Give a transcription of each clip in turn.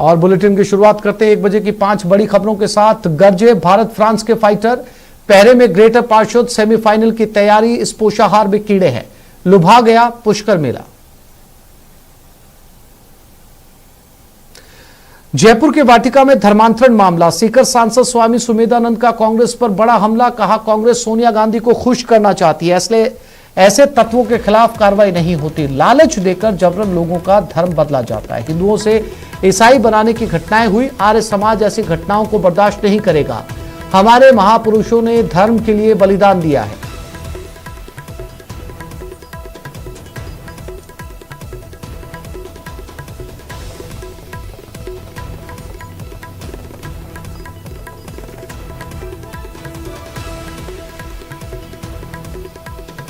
और बुलेटिन की शुरुआत करते हैं 1 बजे की 5 बड़ी खबरों के साथ। गरजे भारत फ्रांस के फाइटर, पहरे में ग्रेटर पार्षद, सेमीफाइनल की तैयारी, इस पोषाहार में कीड़े हैं, लुभा गया पुष्कर मेला। जयपुर के वाटिका में धर्मांतरण मामला, सीकर सांसद स्वामी सुमेधानंद का कांग्रेस पर बड़ा हमला, कहा कांग्रेस सोनिया गांधी को खुश करना चाहती है, इसलिए ऐसे तत्वों के खिलाफ कार्रवाई नहीं होती। लालच देकर जबरन लोगों का धर्म बदला जाता है। हिंदुओं से ईसाई बनाने की घटनाएं हुई, आर्य समाज ऐसी घटनाओं को बर्दाश्त नहीं करेगा। हमारे महापुरुषों ने धर्म के लिए बलिदान दिया है।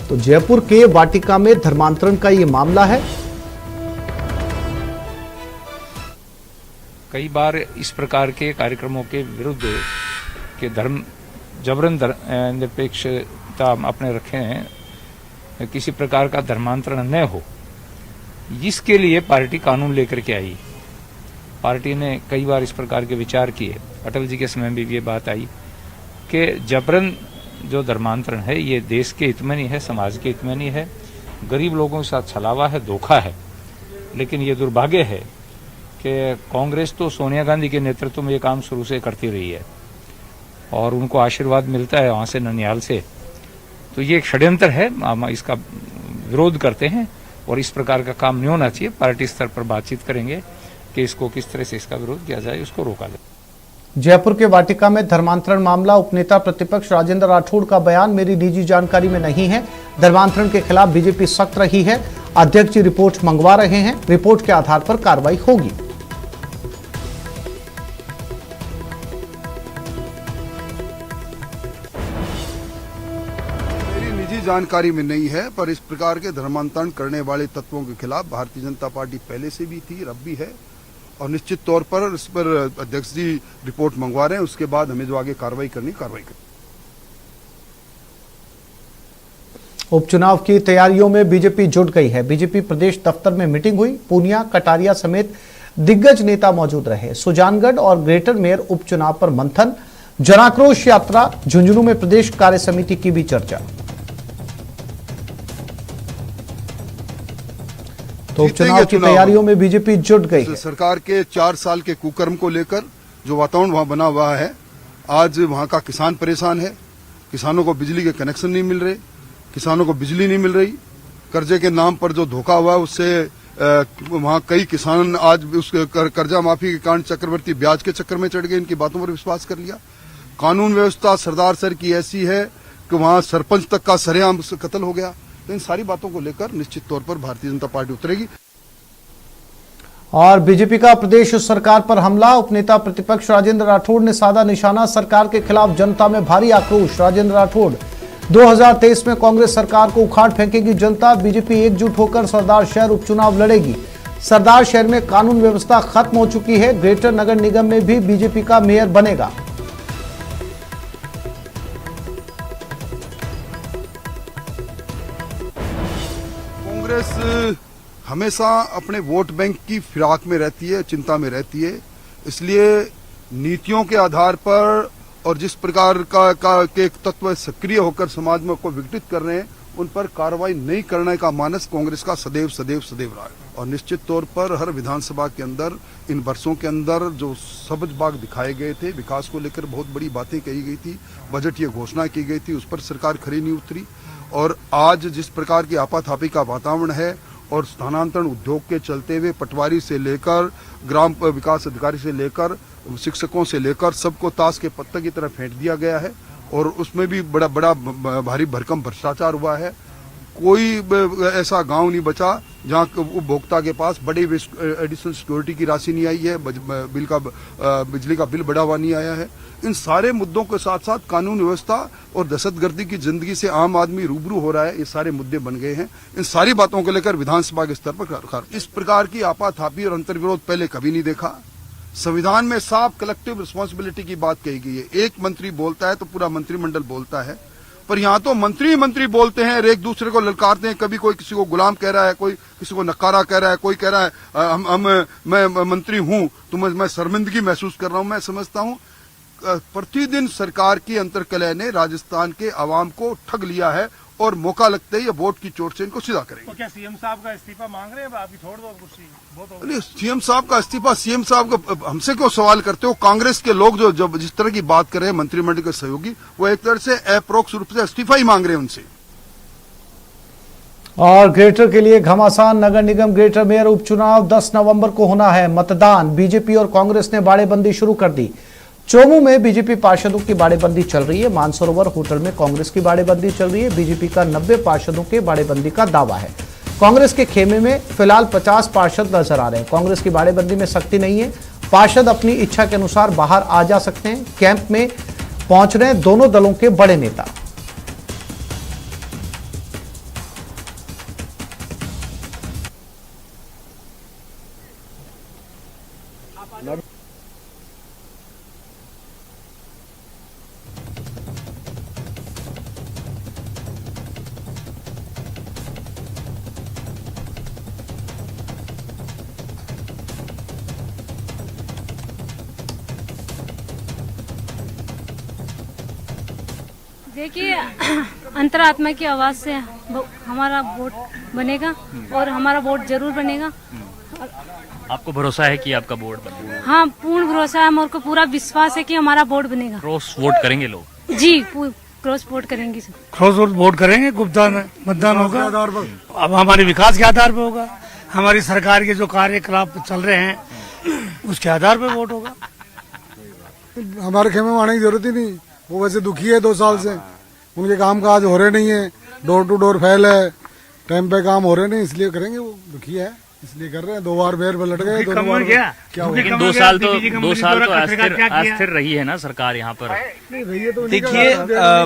तो जयपुर के वाटिका में धर्मांतरण का ये मामला है। कई बार इस प्रकार के कार्यक्रमों के विरुद्ध के धर्म जबरन निरपेक्षता अपने रखे हैं, किसी प्रकार का धर्मांतरण न हो, इसके लिए पार्टी कानून लेकर के आई। पार्टी ने कई बार इस प्रकार के विचार किए। अटल जी के समय में भी ये बात आई कि जबरन जो धर्मांतरण है ये देश के हित में नहीं है, समाज के हित में नहीं है, गरीब लोगों के साथ छलावा है, धोखा है। लेकिन ये दुर्भाग्य है कि कांग्रेस तो सोनिया गांधी के नेतृत्व में ये काम शुरू से करती रही है और उनको आशीर्वाद मिलता है वहां से, ननिहाल से। तो ये एक षड्यंत्र है, हम इसका विरोध करते हैं और इस प्रकार का काम नहीं होना चाहिए। पार्टी स्तर पर बातचीत करेंगे कि इसको किस तरह से इसका विरोध किया जाए, उसको रोका जाए। जयपुर के वाटिका में धर्मांतरण मामला, उपनेता प्रतिपक्ष राजेंद्र राठौड़ का बयान, मेरी निजी जानकारी में नहीं है। धर्मांतरण के खिलाफ बीजेपी सख्त रही है, अध्यक्ष जी रिपोर्ट मंगवा रहे हैं, रिपोर्ट के आधार पर कार्रवाई होगी। मेरी निजी जानकारी में नहीं है, पर इस प्रकार के धर्मांतरण करने वाले तत्वों के खिलाफ भारतीय जनता पार्टी पहले से भी थी, अब भी है, और निश्चित तौर पर इस पर अध्यक्ष जी रिपोर्ट मंगवा रहे हैं। उसके बाद हमें जो आगे कार्रवाई करनी उपचुनाव की तैयारियों में बीजेपी जुट गई है। बीजेपी प्रदेश दफ्तर में मीटिंग हुई, पूनिया, कटारिया समेत दिग्गज नेता मौजूद रहे। सुजानगढ़ और ग्रेटर मेयर उपचुनाव पर मंथन, जनाक्रोश यात्रा, झुंझुनू में प्रदेश कार्य समिति की भी चर्चा। तो उपचुनाव की तैयारियों में बीजेपी जुट गई है। सरकार के 4 साल के कुकर्म को लेकर जो वातावरण वहां बना हुआ है, आज वहां का किसान परेशान है। किसानों को बिजली के कनेक्शन नहीं मिल रहे, किसानों को बिजली नहीं मिल रही, कर्जे के नाम पर जो धोखा हुआ उससे वहां कई किसान आज उस कर्जा माफी के कारण चक्रवर्ती ब्याज के चक्कर में चढ़ गए, इनकी बातों पर विश्वास कर लिया। कानून व्यवस्था सरदार सर की ऐसी है कि वहां सरपंच तक का सरेआम कत्ल हो गया। तो इन सारी बातों को लेकर निश्चित तौर पर भारतीय जनता पार्टी उतरेगी। और बीजेपी का प्रदेश सरकार पर हमला, उपनेता प्रतिपक्ष राजेंद्र राठौड़ ने साधा निशाना, सरकार के खिलाफ जनता में भारी आक्रोश। राजेंद्र राठौड़, 2023 में कांग्रेस सरकार को उखाड़ फेंकेगी जनता, बीजेपी एकजुट होकर सरदार शहर उपचुनाव लड़ेगी। सरदार शहर में कानून व्यवस्था खत्म हो चुकी है, ग्रेटर नगर निगम में भी बीजेपी का मेयर बनेगा। कांग्रेस हमेशा अपने वोट बैंक की फिराक में रहती है, चिंता में रहती है, इसलिए नीतियों के आधार पर और जिस प्रकार के तत्व सक्रिय होकर समाज में को विघटित कर रहे हैं, उन पर कार्रवाई नहीं करने का मानस कांग्रेस का सदैव रहा है। और निश्चित तौर पर हर विधानसभा के अंदर इन वर्षों के अंदर जो सबज बाग दिखाए गए थे, विकास को लेकर बहुत बड़ी बातें कही गई थी, बजट ये घोषणा की गई थी, उस पर सरकार खरी नहीं उतरी। और आज जिस प्रकार की आपाधापी का वातावरण है और स्थानांतरण उद्योग के चलते हुए पटवारी से लेकर ग्राम विकास अधिकारी से लेकर शिक्षकों से लेकर सबको ताश के पत्ते की तरह फेंक दिया गया है और उसमें भी बड़ा भारी भरकम भ्रष्टाचार हुआ है। कोई ऐसा गांव नहीं बचा जहां उपभोक्ता के पास बड़ी एडिशनल सिक्योरिटी की राशि नहीं आई है, बिजली का बिल बढ़ा हुआ नहीं आया है। इन सारे मुद्दों के साथ साथ कानून व्यवस्था और दहशतगर्दी की जिंदगी से आम आदमी रूबरू हो रहा है, ये सारे मुद्दे बन गए हैं। इन सारी बातों को लेकर विधानसभा के स्तर पर इस प्रकार की आपाधापी और अंतर्विरोध पहले कभी नहीं देखा। संविधान में साफ कलेक्टिव रिस्पांसिबिलिटी की बात कही गई है। एक मंत्री बोलता है तो पूरा मंत्रिमंडल बोलता है, पर यहाँ तो मंत्री मंत्री बोलते हैं और एक दूसरे को ललकारते हैं। कभी कोई किसी को गुलाम कह रहा है, कोई किसी को नकारा कह रहा है, कोई कह रहा है मैं मंत्री हूं तो मैं शर्मिंदगी महसूस कर रहा हूं। मैं समझता हूं प्रतिदिन सरकार की अंतर्कलह ने राजस्थान के आवाम को ठग लिया है और मौका लगते ही ये वोट की चोट से इनको सीधा करेंगे। तो क्या सीएम साहब का इस्तीफा मांग रहे हैं? अभी छोड़ दो कुर्सी, बहुत हो गया। नहीं, सीएम साहब का इस्तीफा, सीएम साहब का हमसे क्यों सवाल करते हो? कांग्रेस के लोग जो जिस तरह की बात कर रहे हैं मंत्रिमंडल के सहयोगी, वो एक तरह से अप्रोक्ष रूप से इस्तीफा ही मांग रहे हैं उनसे। और ग्रेटर के लिए घमासान। नगर निगम ग्रेटर मेयर उपचुनाव 10 नवंबर को होना है मतदान। बीजेपी और कांग्रेस ने बाड़ेबंदी शुरू कर दी। चोमू में बीजेपी पार्षदों की बाड़ेबंदी चल रही है। मानसरोवर होटल में कांग्रेस की बाड़ेबंदी चल रही है। बीजेपी का 90 पार्षदों के बाड़ेबंदी का दावा है। कांग्रेस के खेमे में फिलहाल 50 पार्षद नजर आ रहे हैं। कांग्रेस की बाड़ेबंदी में सख्ती नहीं है। पार्षद अपनी इच्छा के अनुसार बाहर आ जा सकते हैं। कैंप में पहुंच रहे हैं दोनों दलों के बड़े नेता। देखिए, अंतरात्मा की आवाज से हमारा वोट बनेगा और हमारा वोट जरूर बनेगा। आपको भरोसा है कि आपका वोट बनेगा? हाँ, पूर्ण भरोसा है। मेरे को पूरा विश्वास है कि हमारा वोट बनेगा। क्रॉस वोट करेंगे लोग? जी, क्रॉस वोट करेंगे सर। क्रॉस वोट करेंगे, गुप्ता मतदान होगा। अब हमारे विकास के आधार पर होगा, हमारी सरकार के जो कार्यकलाप चल रहे हैं उसके आधार पर वोट होगा। हमारे खेमे में आने की जरूरत ही नहीं। वो वैसे दुखी है 2 साल से, उनके काम काज हो रहे नहीं है, डोर टू डोर फैल है, टाइम पे काम हो रहे नहीं, इसलिए करेंगे। वो दुखी है इसलिए कर रहे हैं। 2 बार बेर पे लट गए, दोनों बार क्या हुआ? लेकिन 2 साल तो अस्थिर रही है ना सरकार यहाँ पर। देखिए,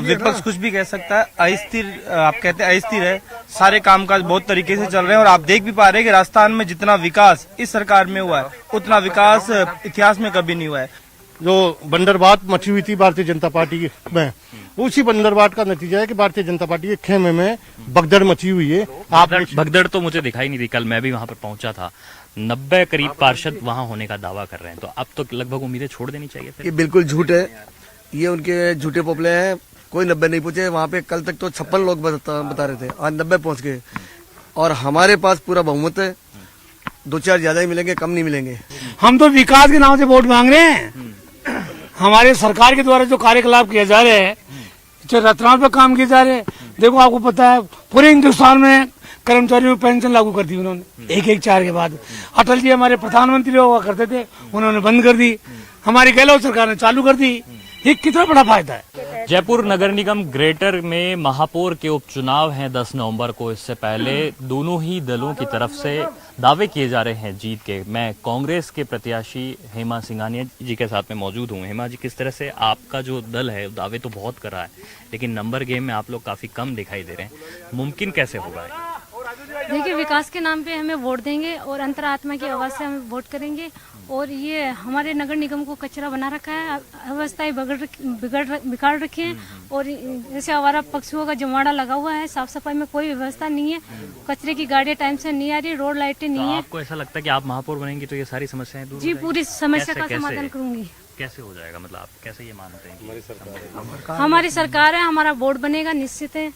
विपक्ष कुछ भी कह सकता है, अस्थिर आप कहते हैं अस्थिर है। सारे कामकाज बहुत तरीके से चल रहे हैं और आप देख भी पा रहे हैं कि राजस्थान में जितना विकास इस सरकार में हुआ है उतना विकास इतिहास में कभी नहीं हुआ है। जो बंदरबाट मची हुई थी भारतीय जनता पार्टी में, उसी बंदरबाट का नतीजा है कि भारतीय जनता पार्टी के खेमे में भगदड़ मची हुई है। भगदड़ तो मुझे दिखाई नहीं दी, कल मैं भी वहां पर पहुंचा था। 90 करीब पार्षद वहां होने का दावा कर रहे हैं, तो अब तो लगभग उम्मीदें छोड़ देनी चाहिए। ये बिल्कुल झूठ है, ये उनके झूठे पोपले हैं। कोई 90 नहीं पहुंचे वहां पे। कल तक तो 56 लोग बता रहे थे, आज 90 पहुंच गए। और हमारे पास पूरा बहुमत है, 2-4 ज्यादा ही मिलेंगे, कम नहीं मिलेंगे। हम तो विकास के नाम से वोट मांग रहे हैं। हमारे सरकार के द्वारा जो कार्यकलाप किए जा रहे हैं, रतनाल पर काम किए जा रहे हैं। देखो, आपको पता है पूरे हिंदुस्तान में कर्मचारियों को पेंशन लागू कर दी उन्होंने 114 के बाद। अटल जी हमारे प्रधानमंत्री हुआ करते थे, उन्होंने बंद कर दी। हमारी गहलोत सरकार ने चालू कर दी। ये कितना बड़ा फायदा है। जयपुर नगर निगम ग्रेटर में महापौर के उपचुनाव हैं 10 नवंबर को। इससे पहले दोनों ही दलों की तरफ से दावे किए जा रहे हैं जीत के। मैं कांग्रेस के प्रत्याशी हेमा सिंघानिया जी के साथ में मौजूद हूं। हेमा जी, किस तरह से आपका जो दल है दावे तो बहुत कर रहा है, लेकिन नंबर गेम में आप लोग काफी कम दिखाई दे रहे हैं, मुमकिन कैसे होगा? देखिए, विकास के नाम पे हमें वोट देंगे और अंतरात्मा की आवाज से हमें वोट करेंगे। और ये हमारे नगर निगम को कचरा बना रखा है, अव्यवस्थाएं बिगाड़ रखी है। और जैसे आवारा पक्षियों का जमावड़ा लगा हुआ है, साफ सफाई में कोई व्यवस्था नहीं है, कचरे की गाड़ियां टाइम से नहीं आ रही, रोड लाइटें नहीं है। आपको ऐसा लगता है कि आप महापौर बनेंगी तो ये सारी समस्याएं दूर? जी, पूरी समस्या का समाधान करूंगी। कैसे हो जाएगा, मतलब आप कैसे ये मानते हैं? हमारी सरकार है, हमारा वोट बनेगा, निश्चित है।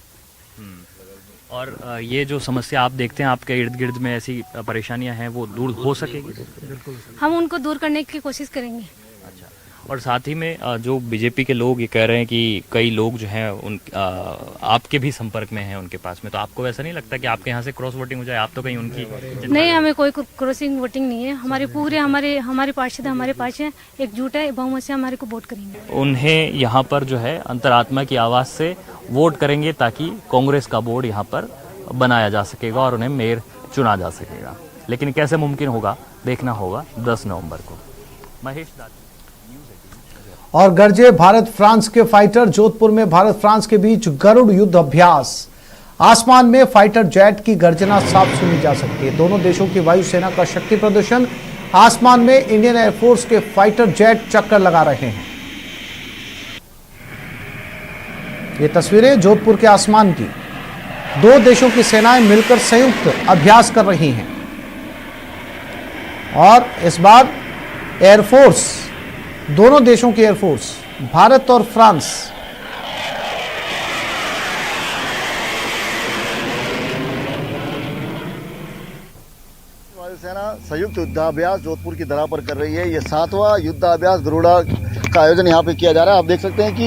और ये जो समस्या आप देखते हैं आपके इर्द गिर्द में, ऐसी परेशानियां हैं, वो दूर हो सकेगी? बिल्कुल, हम उनको दूर करने की कोशिश करेंगे। अच्छा, और साथ ही में जो बीजेपी के लोग ये कह रहे हैं कि कई लोग जो हैं उन आपके भी संपर्क में हैं उनके पास में, तो आपको ऐसा नहीं लगता कि आपके यहाँ से क्रॉस वोटिंग हो जाए? आप तो कहीं उनकी नहीं, हमें कोई क्रॉसिंग वोटिंग नहीं है। हमारे पूरे हमारे पार्षद हमारे पास है, एकजुट है, बहुमत से हमारे को वोट करेंगे। उन्हें यहाँ पर जो है अंतरात्मा की आवाज से वोट करेंगे ताकि कांग्रेस का बोर्ड यहाँ पर बनाया जा सकेगा और उन्हें मेयर चुना जा सकेगा। लेकिन कैसे मुमकिन होगा, देखना होगा 10 नवंबर को। महेश दास। और गरजे भारत फ्रांस के फाइटर। जोधपुर में भारत फ्रांस के बीच गरुड़ युद्ध अभ्यास। आसमान में फाइटर जेट की गर्जना साफ सुनी जा सकती है। दोनों देशों की वायुसेना का शक्ति प्रदर्शन। आसमान में इंडियन एयरफोर्स के फाइटर जेट चक्कर लगा रहे हैं। ये तस्वीरें जोधपुर के आसमान की। दो देशों की सेनाएं मिलकर संयुक्त अभ्यास कर रही हैं और इस बार एयरफोर्स, दोनों देशों की एयरफोर्स, भारत और फ्रांस, वायुसेना संयुक्त युद्धाभ्यास जोधपुर की धरा पर कर रही है। ये 7वां युद्धाभ्यास गरुड़ा का आयोजन यहाँ पे किया जा रहा है। आप देख सकते हैं कि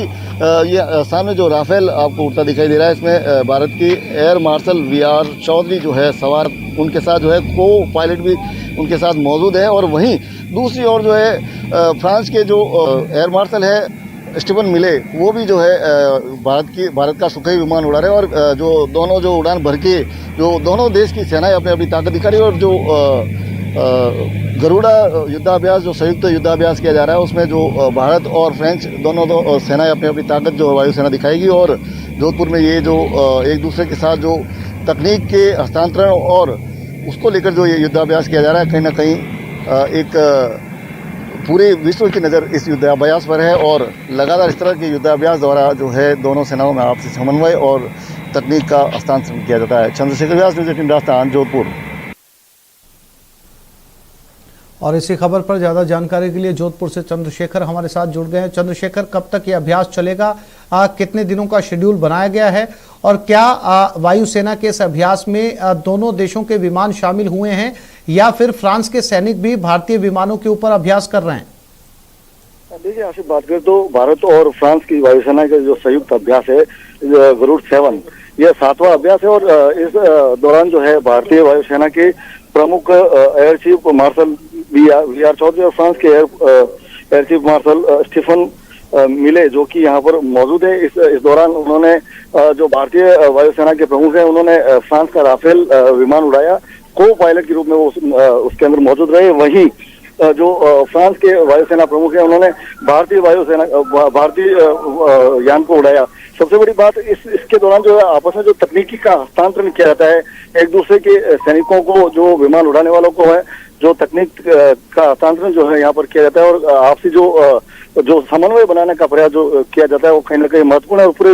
ये सामने जो राफेल आपको उड़ता दिखाई दे रहा है, इसमें भारत की एयर मार्शल वीआर चौधरी जो है सवार, उनके साथ जो है को पायलट भी उनके साथ मौजूद है। और वहीं दूसरी ओर जो है फ्रांस के जो एयर मार्शल है स्टीफन मिले, वो भी जो है भारत का सुखोई विमान उड़ा रहे हैं। और जो दोनों जो उड़ान भर के जो दोनों देश की सेनाएं अपनी अपनी ताकत दिखा रही है। और जो गरुड़ा युद्धाभ्यास जो संयुक्त युद्धाभ्यास किया जा रहा है, उसमें जो भारत और फ्रेंच दोनों सेनाएं अपनी अपनी ताकत जो वायुसेना दिखाएगी। और जोधपुर में ये जो एक दूसरे के साथ जो तकनीक के हस्तांतरण और उसको लेकर जो ये युद्धाभ्यास किया जा रहा है, कहीं ना कहीं एक पूरे विश्व की नज़र इस युद्धाभ्यास पर है। और लगातार इस तरह के युद्धाभ्यास द्वारा जो है दोनों सेनाओं में आपसी समन्वय और तकनीक का हस्तांतरण किया जाता है। चंद्रशेखर व्यास, न्यूज़ 18 राजस्थान, जोधपुर। और इसी खबर पर ज्यादा जानकारी के लिए जोधपुर से चंद्रशेखर हमारे साथ जुड़ गए हैं। चंद्रशेखर, कब तक ये अभ्यास चलेगा, कितने दिनों का शेड्यूल बनाया गया है और क्या वायुसेना के इस अभ्यास में दोनों देशों के विमान शामिल हुए हैं या फिर फ्रांस के सैनिक भी भारतीय विमानों के ऊपर अभ्यास कर रहे हैं? देखिए, आशिफ, बात करें तो भारत और फ्रांस की वायुसेना का जो संयुक्त अभ्यास है गरुड़ 7, यह 7वां अभ्यास है। और इस दौरान जो है भारतीय वायुसेना के प्रमुख air chief marshal VR Chaudhari और फ्रांस के एयर चीफ मार्शल स्टीफन मिले, जो कि यहाँ पर मौजूद है। इस दौरान उन्होंने जो भारतीय वायुसेना के प्रमुख हैं, उन्होंने फ्रांस का राफेल विमान उड़ाया। को पायलट के रूप में वो उसके अंदर मौजूद रहे। वहीं जो फ्रांस के वायुसेना प्रमुख हैं, उन्होंने भारतीय यान को उड़ाया। सबसे बड़ी बात इसके दौरान जो है आपस में जो तकनीकी का हस्तांतरण किया जाता है, एक दूसरे के सैनिकों को, जो विमान उड़ाने वालों को है, जो तकनीक का हस्तांतरण जो है यहाँ पर किया जाता है। और आपसी जो समन्वय बनाने का प्रयास जो किया जाता है, वो कहीं ना कहीं महत्वपूर्ण है। और पूरे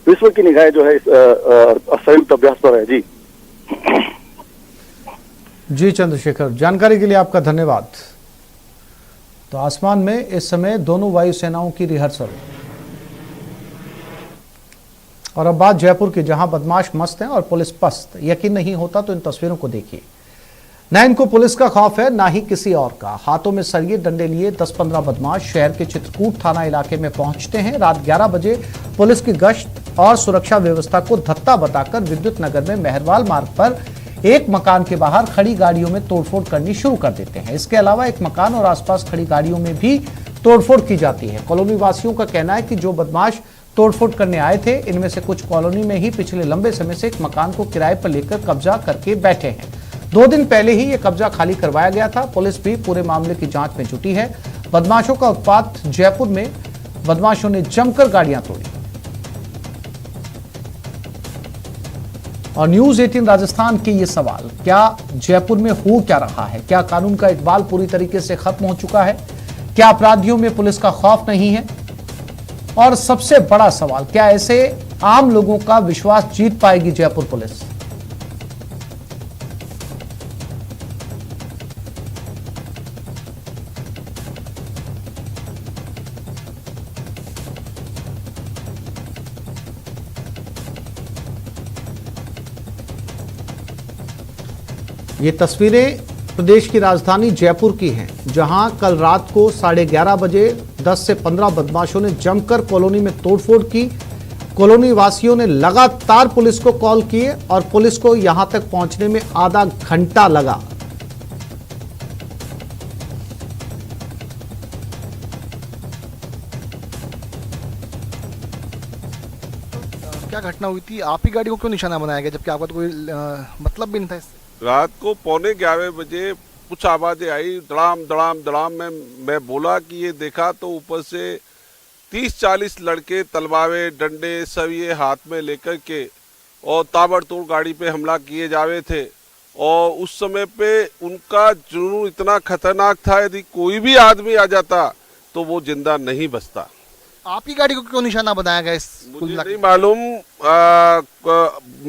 विश्व की निगाहें जो है इस संयुक्त अभ्यास पर है। जी चंद्रशेखर, जानकारी के लिए आपका धन्यवाद। तो आसमान में इस समय दोनों वायुसेनाओं की रिहर्सल। और अब बात जयपुर की, जहां बदमाश मस्त हैं और पुलिस पस्त। यकीन नहीं होता तो इन तस्वीरों को देखिए। न इनको पुलिस का खौफ है, ना ही किसी और का। हाथों में सरिये डंडे लिए 10-15 बदमाश शहर के चित्रकूट थाना इलाके में पहुंचते हैं। रात 11 बजे पुलिस की गश्त और सुरक्षा व्यवस्था को धत्ता बताकर विद्युत नगर में मेहरवाल मार्ग पर एक मकान के बाहर खड़ी गाड़ियों में तोड़फोड़ करनी शुरू कर देते हैं। इसके अलावा एक मकान और आसपास खड़ी गाड़ियों में भी तोड़फोड़ की जाती है। कॉलोनी वासियों का कहना है कि जो बदमाश तोड़फोड़ करने आए थे, इनमें से कुछ कॉलोनी में ही पिछले लंबे समय से एक मकान को किराए पर लेकर कब्जा करके बैठे हैं। 2 दिन पहले ही ये कब्जा खाली करवाया गया था। पुलिस भी पूरे मामले की जांच में जुटी है। बदमाशों का उत्पात। जयपुर में बदमाशों ने जमकर गाड़ियां तोड़ी। और न्यूज 18 राजस्थान के ये सवाल, क्या जयपुर में हो क्या रहा है? क्या कानून का इकबाल पूरी तरीके से खत्म हो चुका है? क्या अपराधियों में पुलिस का खौफ नहीं है? और सबसे बड़ा सवाल, क्या ऐसे आम लोगों का विश्वास जीत पाएगी जयपुर पुलिस? ये तस्वीरें प्रदेश की राजधानी जयपुर की हैं, जहां कल रात को 11:30 बजे 10 से 15 बदमाशों ने जमकर कॉलोनी में तोड़फोड़ की। कॉलोनी वासियों ने लगातार पुलिस को कॉल किए और पुलिस को यहां तक पहुंचने में आधा घंटा लगा। क्या घटना हुई थी? आप ही गाड़ी को क्यों निशाना बनाया गया, जबकि आपका तो कोई मतलब भी नहीं था इससे? रात को 11:15 बजे कुछ आवाजें आई, दड़ाम दड़ाम दड़ाम में। मैं बोला कि ये देखा तो ऊपर से 30-40 लड़के तलवारें डंडे सब ये हाथ में लेकर के और ताबड़तोड़ गाड़ी पे हमला किए जावे थे। और उस समय पे उनका जुनून इतना खतरनाक था, यदि कोई भी आदमी आ जाता तो वो जिंदा नहीं बचता। आपकी गाड़ी को क्यों निशाना बनाया गया इस मुझे नहीं मालूम।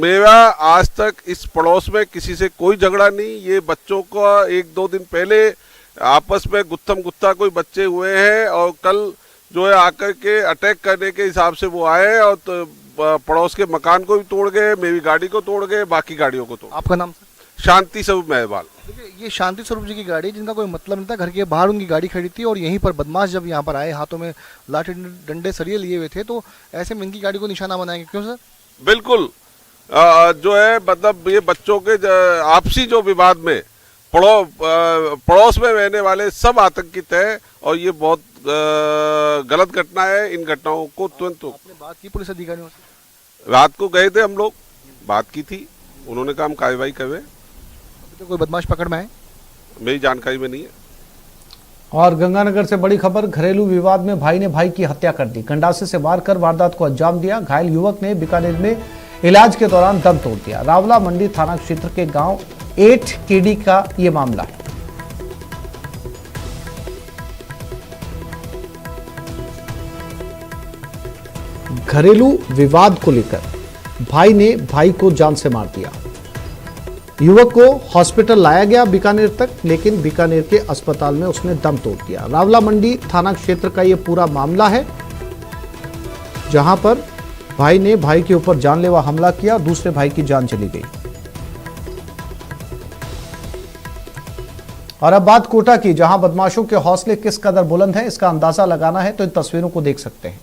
मेरा आज तक इस पड़ोस में किसी से कोई झगड़ा नहीं। ये बच्चों का 1-2 दिन पहले आपस में गुत्थम गुत्था कोई बच्चे हुए हैं और कल जो है आकर के अटैक करने के हिसाब से वो आए और तो पड़ोस के मकान को भी तोड़ गए, मेरी गाड़ी को तोड़ गए, बाकी गाड़ियों को तोड़। आपका नाम सर? शांति स्वरूप मेहरबान। देखिए ये शांति स्वरूप जी की गाड़ी, जिनका कोई मतलब नहीं था, घर के बाहर उनकी गाड़ी खड़ी थी और यहीं पर बदमाश जब यहाँ पर आए, हाथों में लाठी डंडे सरिये लिए हुए थे, तो ऐसे में इनकी गाड़ी को निशाना बनाएंगे क्यों सर? बिल्कुल जो है मतलब ये बच्चों के आपसी जो विवाद में पड़ोस में रहने वाले सब आतंकित है और ये बहुत गलत घटना है। इन घटनाओं को तुरंत बात की पुलिस अधिकारियों से? रात को गए थे हम लोग, बात की थी, उन्होंने कहा हम कार्रवाई कर रहे हैं। तो कोई बदमाश पकड़ में आए? मेरी जानकारी में नहीं है। और गंगानगर से बड़ी खबर, घरेलू विवाद में भाई ने भाई की हत्या कर दी। गंडासे से मारकर वारदात को अंजाम दिया। घायल युवक ने बीकानेर में इलाज के दौरान दम तोड़ दिया। रावला मंडी थाना क्षेत्र के गांव 8 केडी का ये मामला है। घरेलू विवाद को लेकर भाई ने भाई को जान से मार दिया। युवक को हॉस्पिटल लाया गया बीकानेर तक, लेकिन बीकानेर के अस्पताल में उसने दम तोड़ दिया। रावला मंडी थाना क्षेत्र का यह पूरा मामला है, जहां पर भाई ने भाई के ऊपर जानलेवा हमला किया, दूसरे भाई की जान चली गई। और अब बात कोटा की, जहां बदमाशों के हौसले किस कदर बुलंद है, इसका अंदाजा लगाना है तो इन तस्वीरों को देख सकते हैं।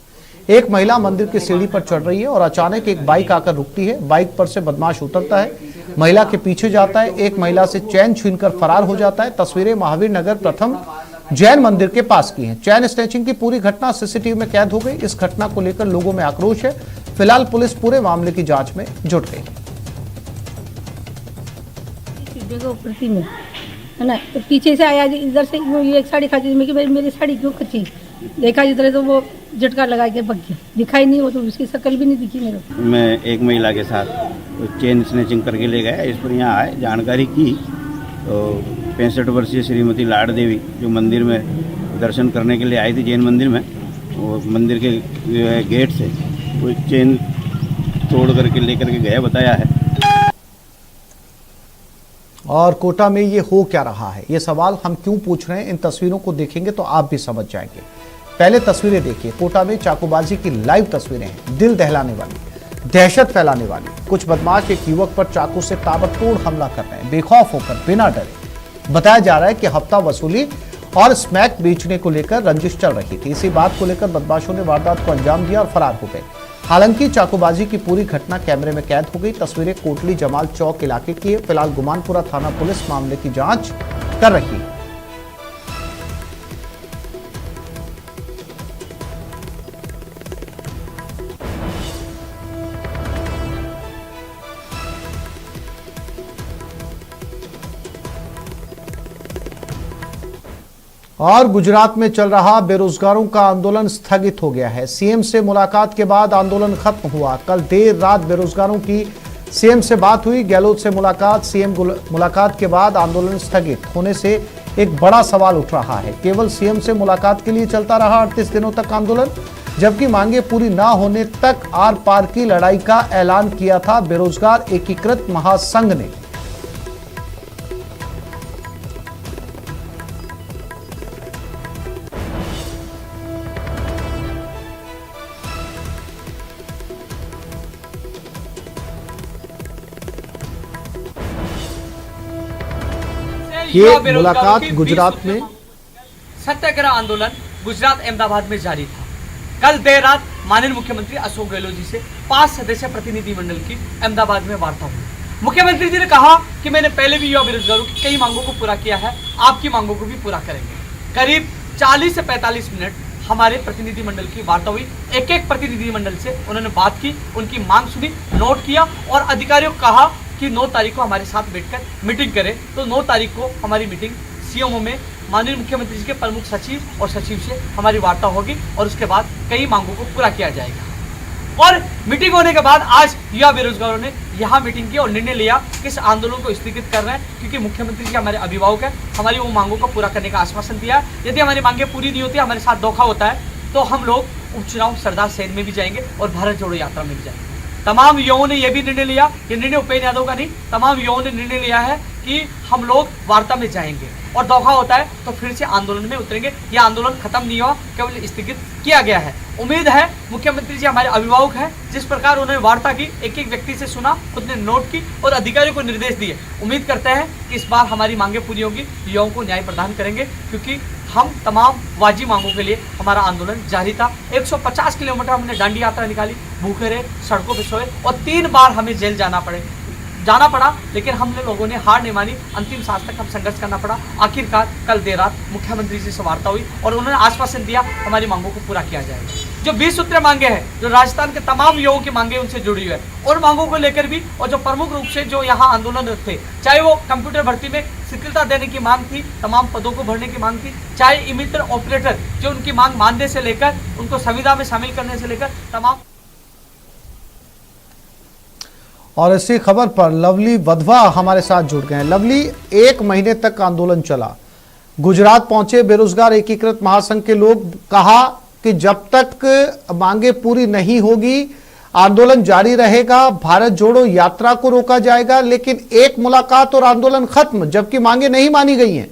एक महिला मंदिर की सीढ़ी पर चढ़ रही है और अचानक एक बाइक आकर रुकती है। बाइक पर से बदमाश उतरता है, महिला के पीछे जाता है, एक महिला से चैन छीनकर फरार हो जाता है। तस्वीरें महावीर नगर प्रथम जैन मंदिर के पास की हैं। चैन स्नैचिंग की पूरी घटना सीसीटीवी में कैद हो गई। इस घटना को लेकर लोगों में आक्रोश है। फिलहाल पुलिस पूरे मामले की जांच में जुट गई है ना। तो पीछे से आया, इधर से वो एक साड़ी खाती थी, मेरी साड़ी क्यों खची, देखा जिधर तो वो झटका लगा के भग गया, दिखाई नहीं, वो तो उसकी शक्ल भी नहीं दिखी मेरे को। मैं एक महिला के साथ तो चेन स्नैचिंग करके ले गया। इस पर यहाँ आए, जानकारी की तो 65 वर्षीय श्रीमती लाड देवी जो मंदिर में दर्शन करने के लिए आई थी जैन मंदिर में, वो मंदिर के गेट से वो चेन तोड़ करके लेकर के गया बताया है। और कोटा में ये हो क्या रहा है, ये सवाल हम क्यों पूछ रहे हैं, इन तस्वीरों को देखेंगे तो आप भी समझ जाएंगे। पहले तस्वीरें देखिए, कोटा में चाकूबाजी की लाइव तस्वीरें हैं, दिल दहलाने वाली, दहशत फैलाने वाली। कुछ बदमाश एक युवक पर चाकू से ताबड़तोड़ हमला कर रहे हैं, बेखौफ होकर, बिना डरे। बताया जा रहा है कि हफ्ता वसूली और स्मैक बेचने को लेकर रंजिश चल रही थी। इसी बात को लेकर बदमाशों ने वारदात को अंजाम दिया और फरार हो गए। हालांकि चाकूबाजी की पूरी घटना कैमरे में कैद हो गई। तस्वीरें कोटली जमाल चौक इलाके की है। फिलहाल गुमानपुरा थाना पुलिस मामले की जांच कर रही है। और गुजरात में चल रहा बेरोजगारों का आंदोलन स्थगित हो गया है। सीएम से मुलाकात के बाद आंदोलन खत्म हुआ। कल देर रात बेरोजगारों की सीएम से बात हुई, गहलोत से मुलाकात। सीएम मुलाकात के बाद आंदोलन स्थगित होने से एक बड़ा सवाल उठ रहा है। केवल सीएम से मुलाकात के लिए चलता रहा 38 दिनों तक आंदोलन, जबकि मांगे पूरी ना होने तक आर पार की लड़ाई का ऐलान किया था बेरोजगार एकीकृत महासंघ ने। ये मुलाकात गुजरात में सत्याग्रह आंदोलन गुजरात अहमदाबाद में जारी था। कल देर रात माननीय मुख्यमंत्री अशोक गहलोत जी से 5 सदस्यीय प्रतिनिधिमंडल की अहमदाबाद में वार्ता हुई। मुख्यमंत्री जी ने कहा कि मैंने पहले भी युवा बेरोजगारों की कई मांगों को पूरा किया है, आपकी मांगों को भी पूरा करेंगे। करीब 40 से 45 मिनट हमारे प्रतिनिधिमंडल की वार्ता हुई। एक एक प्रतिनिधिमंडल से उन्होंने बात की, उनकी मांग सुनी, नोट किया और अधिकारियों को कहा कि 9 तारीख को हमारे साथ बैठकर मीटिंग करें। तो 9 तारीख को हमारी मीटिंग सीएमओ में माननीय मुख्यमंत्री जी के प्रमुख सचिव और सचिव से हमारी वार्ता होगी और उसके बाद कई मांगों को पूरा किया जाएगा। और मीटिंग होने के बाद आज युवा बेरोजगारों ने यहाँ मीटिंग की और निर्णय लिया कि इस आंदोलन को स्थगित कर रहे हैं, क्योंकि मुख्यमंत्री जी हमारे अभिभावक हैं, हमारी वो मांगों को पूरा करने का आश्वासन दिया है। यदि हमारी मांगें पूरी नहीं होती, हमारे साथ धोखा होता है, तो हम लोग उपचुनाव सरदार शहर में भी जाएंगे और भारत जोड़ो यात्रा में भी जाएंगे। तमाम युवाओं ने यह भी निर्णय लिया, ये निर्णय उपेंद्र यादव का नहीं, तमाम युवाओं ने निर्णय लिया है कि हम लोग वार्ता में जाएंगे और धोखा होता है तो फिर से आंदोलन में उतरेंगे। यह आंदोलन खत्म नहीं हुआ, केवल स्थगित किया गया है। उम्मीद है मुख्यमंत्री जी हमारे अभिभावक हैं, जिस प्रकार उन्होंने वार्ता की, एक एक व्यक्ति से सुना, खुद ने नोट की और अधिकारियों को निर्देश दिए। उम्मीद करते हैं कि इस बार हमारी मांगे पूरी होगी, युवाओं को न्याय प्रदान करेंगे, क्योंकि हम तमाम वाजिब मांगों के लिए हमारा आंदोलन जारी था। 150 किलोमीटर हमने डांडी यात्रा निकाली, भूखे रहे, सड़कों पर सोए और 3 बार हमें जेल जाना पड़ा, लेकिन हमने लोगों ने हार नहीं मानी। अंतिम सांस तक हम संघर्ष करना पड़ा। आखिरकार कल देर रात मुख्यमंत्री जी से वार्ता हुई और उन्होंने आश्वासन दिया हमारी मांगों को पूरा किया जाएगा। जो 20 सूत्रीय मांगे हैं, जो राजस्थान के तमाम युवाओं की मांगे उनसे जुड़ी हुई है, और मांगों को लेकर भी, और जो प्रमुख रूप से जो यहाँ आंदोलन थे, चाहे वो कंप्यूटर भर्ती में शिथिलता देने की मांग थी, तमाम पदों को भरने की मांग थी, चाहे इमिटर ऑपरेटर जो उनकी मांग मानने से लेकर उनको संविदा में शामिल करने से लेकर तमाम। और इसी खबर पर लवली वधवा हमारे साथ जुड़ गए हैं। लवली, 1 महीने तक आंदोलन चला, गुजरात पहुंचे बेरोजगार एकीकृत महासंघ के लोग, कहा कि जब तक मांगे पूरी नहीं होगी आंदोलन जारी रहेगा, भारत जोड़ो यात्रा को रोका जाएगा, लेकिन एक मुलाकात और आंदोलन खत्म, जबकि मांगे नहीं मानी गई हैं।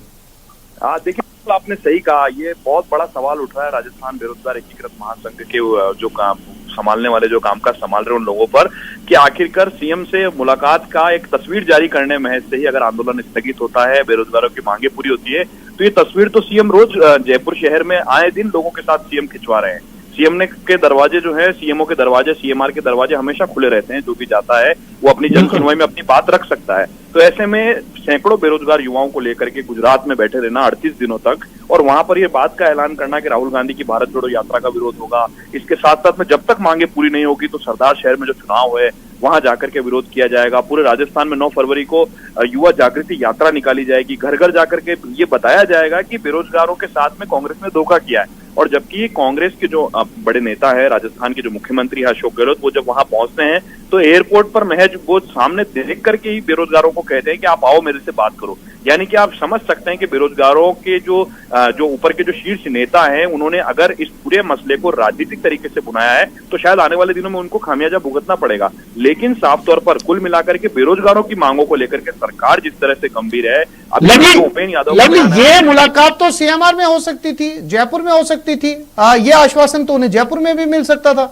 देखिए, आपने सही कहा, ये बहुत बड़ा सवाल उठ रहा है राजस्थान बेरोजगार एकीकृत महासंघ के जो काम संभालने वाले, जो कामकाज संभाल रहे उन लोगों पर, कि आखिरकार सीएम से मुलाकात का एक तस्वीर जारी करने महज से ही अगर आंदोलन स्थगित होता है, बेरोजगारों की मांगे पूरी होती है, तो ये तस्वीर तो सीएम रोज जयपुर शहर में आए दिन लोगों के साथ सीएम खिंचवा रहे हैं। सीएम के दरवाजे जो है, सीएमओ के दरवाजे, सीएमआर के दरवाजे हमेशा खुले रहते हैं। जो भी जाता है वो अपनी जन सुनवाई में अपनी बात रख सकता है। तो ऐसे में सैकड़ों बेरोजगार युवाओं को लेकर के गुजरात में बैठे रहना 38 दिनों तक, और वहां पर ये बात का ऐलान करना कि राहुल गांधी की भारत जोड़ो यात्रा का विरोध होगा, इसके साथ साथ में जब तक मांगे पूरी नहीं होगी तो सरदार शहर में जो चुनाव है वहां जाकर के विरोध किया जाएगा। पूरे राजस्थान में 9 फरवरी को युवा जागृति यात्रा निकाली जाएगी, घर घर जाकर के ये बताया जाएगा कि बेरोजगारों के साथ में कांग्रेस ने धोखा किया है। और जबकि कांग्रेस के जो बड़े नेता है, राजस्थान के जो मुख्यमंत्री है अशोक गहलोत, वो जब वहां पहुंचते हैं तो एयरपोर्ट पर महज वो सामने देख करके ही बेरोजगारों को कहते हैं कि आप आओ मेरे से बात करो। यानी कि आप समझ सकते हैं कि बेरोजगारों के जो ऊपर के जो शीर्ष नेता हैं, उन्होंने अगर इस पूरे मसले को राजनीतिक तरीके से बुनाया है तो शायद आने वाले दिनों में उनको खामियाजा भुगतना पड़ेगा। लेकिन साफ तौर पर कुल मिलाकर के बेरोजगारों की मांगों को लेकर के सरकार जिस तरह से गंभीर है, अभी उपेंद्र यादव, ये मुलाकात तो सीएमआर में हो सकती थी, जयपुर में हो सकती थी, ये आश्वासन तो उन्हें जयपुर में भी मिल सकता था।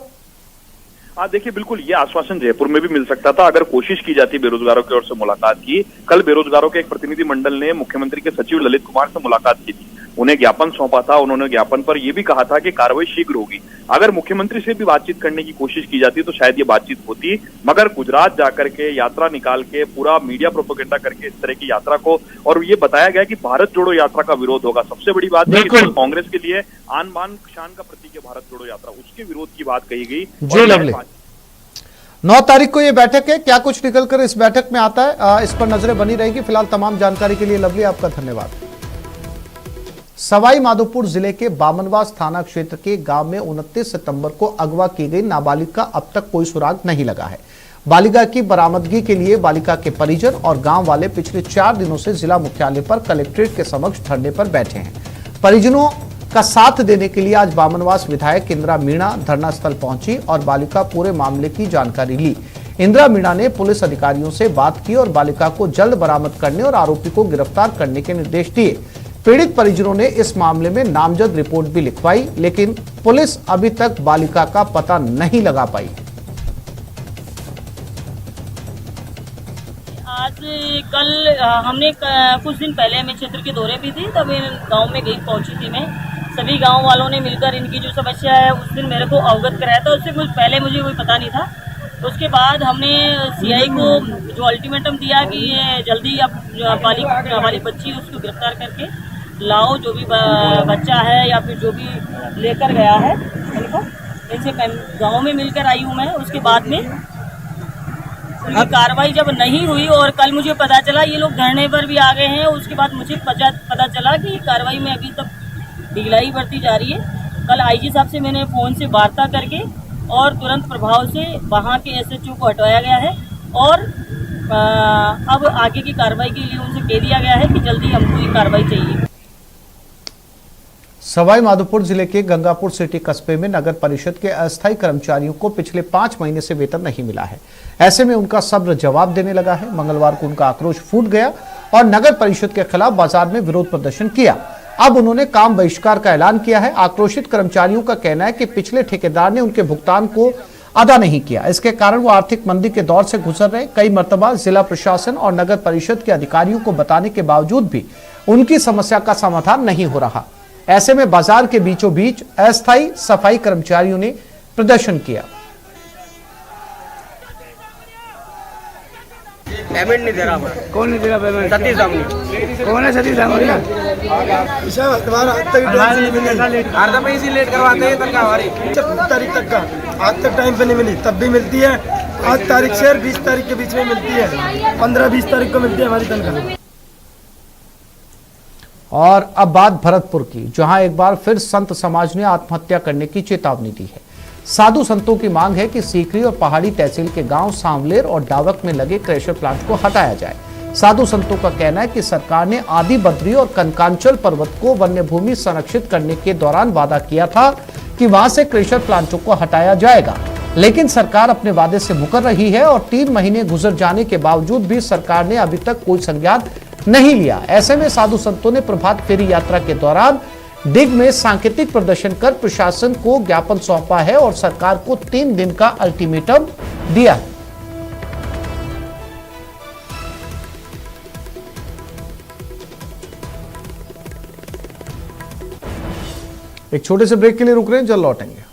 देखिए, बिल्कुल ये आश्वासन जयपुर में भी मिल सकता था अगर कोशिश की जाती बेरोजगारों की ओर से मुलाकात की। कल बेरोजगारों के एक प्रतिनिधि मंडल ने मुख्यमंत्री के सचिव ललित कुमार से मुलाकात की थी, उन्हें ज्ञापन सौंपा था। उन्होंने ज्ञापन पर यह भी कहा था कि कार्रवाई शीघ्र होगी। अगर मुख्यमंत्री से भी बातचीत करने की कोशिश की जाती तो शायद ये बातचीत होती, मगर गुजरात जाकर के यात्रा निकाल के पूरा मीडिया प्रोपेगेंडा करके इस तरह की यात्रा को, और ये बताया गया कि भारत जोड़ो यात्रा का विरोध होगा। सबसे बड़ी बात है कि कांग्रेस के लिए आन बान शान का प्रतीक है भारत जोड़ो यात्रा, उसके विरोध की बात कही गई। 9 तारीख को यह बैठक है, क्या कुछ निकलकर इस बैठक में आता है, इस पर नजरें बनी रहेगी। फिलहाल तमाम जानकारी के लिए लवली आपका धन्यवाद। सवाई माधोपुर जिले के बामनवास थाना क्षेत्र के गांव में 29 सितंबर को अगवा की गई नाबालिग का अब तक कोई सुराग नहीं लगा है। बालिका की बरामदगी के लिए बालिका के परिजन और गांव वाले पिछले 4 दिनों से जिला मुख्यालय पर कलेक्ट्रेट के समक्ष धरने पर बैठे हैं। परिजनों का साथ देने के लिए आज बामनवास विधायक इंदिरा मीणा धरना स्थल पहुंची और बालिका पूरे मामले की जानकारी ली। इंदिरा मीणा ने पुलिस अधिकारियों से बात की और बालिका को जल्द बरामद करने और आरोपी को गिरफ्तार करने के निर्देश दिए। पीड़ित परिजनों ने इस मामले में नामजद रिपोर्ट भी लिखवाई, लेकिन पुलिस अभी तक बालिका का पता नहीं लगा पाई। आज कल हमने कुछ दिन पहले मैं क्षेत्र के दौरे भी थी, तब गांव में गई, पहुंची थी मैं। सभी गांव वालों ने मिलकर इनकी जो समस्या है उस दिन मेरे को अवगत कराया था। उससे कुछ पहले मुझे कोई पता नहीं था। उसके बाद हमने सीआई को जो अल्टीमेटम दिया कि ये जल्दी अब नाबालिग बच्ची उसको गिरफ्तार करके लाओ, जो भी बच्चा है या फिर जो भी लेकर गया है इनको, इनसे गाँव में मिलकर आई हूँ मैं। उसके बाद में कार्रवाई जब नहीं हुई और कल मुझे पता चला ये लोग धरने पर भी आ गए हैं, उसके बाद मुझे पता चला कि कार्रवाई में अभी तक ढिलाई बढ़ती जा रही है। कल आईजी साहब से मैंने फोन से वार्ता करके और तुरंत प्रभाव से वहां के एसएचओ को हटवाया गया है और अब आगे की कार्रवाई के लिए उनसे कह दिया गया है कि जल्दी हमको ये कार्रवाई चाहिए। सवाई माधोपुर जिले के गंगापुर सिटी कस्बे में नगर परिषद के अस्थायी कर्मचारियों को पिछले 5 महीने से वेतन नहीं मिला है। ऐसे में उनका सब्र जवाब देने लगा है। मंगलवार को उनका आक्रोश फूट गया और नगर परिषद के खिलाफ बाजार में विरोध प्रदर्शन किया। अब उन्होंने काम बहिष्कार का ऐलान किया है। आक्रोशित कर्मचारियों का कहना है कि पिछले ठेकेदार ने उनके भुगतान को अदा नहीं किया। इसके कारण वो आर्थिक मंदी के दौर से गुजर रहे। कई मर्तबा जिला प्रशासन और नगर परिषद के अधिकारियों को बताने के बावजूद भी उनकी समस्या का समाधान नहीं हो रहा। ऐसे में बाजार के बीचों बीच अस्थायी सफाई कर्मचारियों ने प्रदर्शन किया। पेमेंट नहीं दे रहा। कौन नहीं दे रहा पेमेंट? सतीश दामनी। कौन है सतीश दामनी? हर दफे इसी लेट करवाते हैं तनख्वाह हमारी। 15 तारीख तक का आज तक टाइम पे नहीं मिली, तब भी मिलती है। आज तारीख से 20 तारीख के बीच में मिलती है। 15-20 तारीख को मिलती है हमारी तनख्वाह। और अब बात भरतपुर की, जहां एक बार फिर संत समाज ने आत्महत्या करने की चेतावनी दी है। साधु संतों की मांग है कि सीकरी और पहाड़ी तहसील के गांव सांवलेर और डावक में लगे क्रेशर प्लांट को हटाया जाए। साधु संतों का कहना है कि सरकार ने आदि बद्री और कनकांचल पर्वत को वन्य भूमि संरक्षित करने के दौरान वादा किया था कि वहां से क्रेशर प्लांटों को हटाया जाएगा, लेकिन सरकार अपने वादे से मुकर रही है और 3 महीने गुजर जाने के बावजूद भी सरकार ने अभी तक कोई संज्ञान नहीं लिया। ऐसे में साधु संतों ने प्रभात फेरी यात्रा के दौरान डिग में सांकेतिक प्रदर्शन कर प्रशासन को ज्ञापन सौंपा है और सरकार को 3 दिन का अल्टीमेटम दिया है। एक छोटे से ब्रेक के लिए रुक रहे हैं, जल्द लौटेंगे।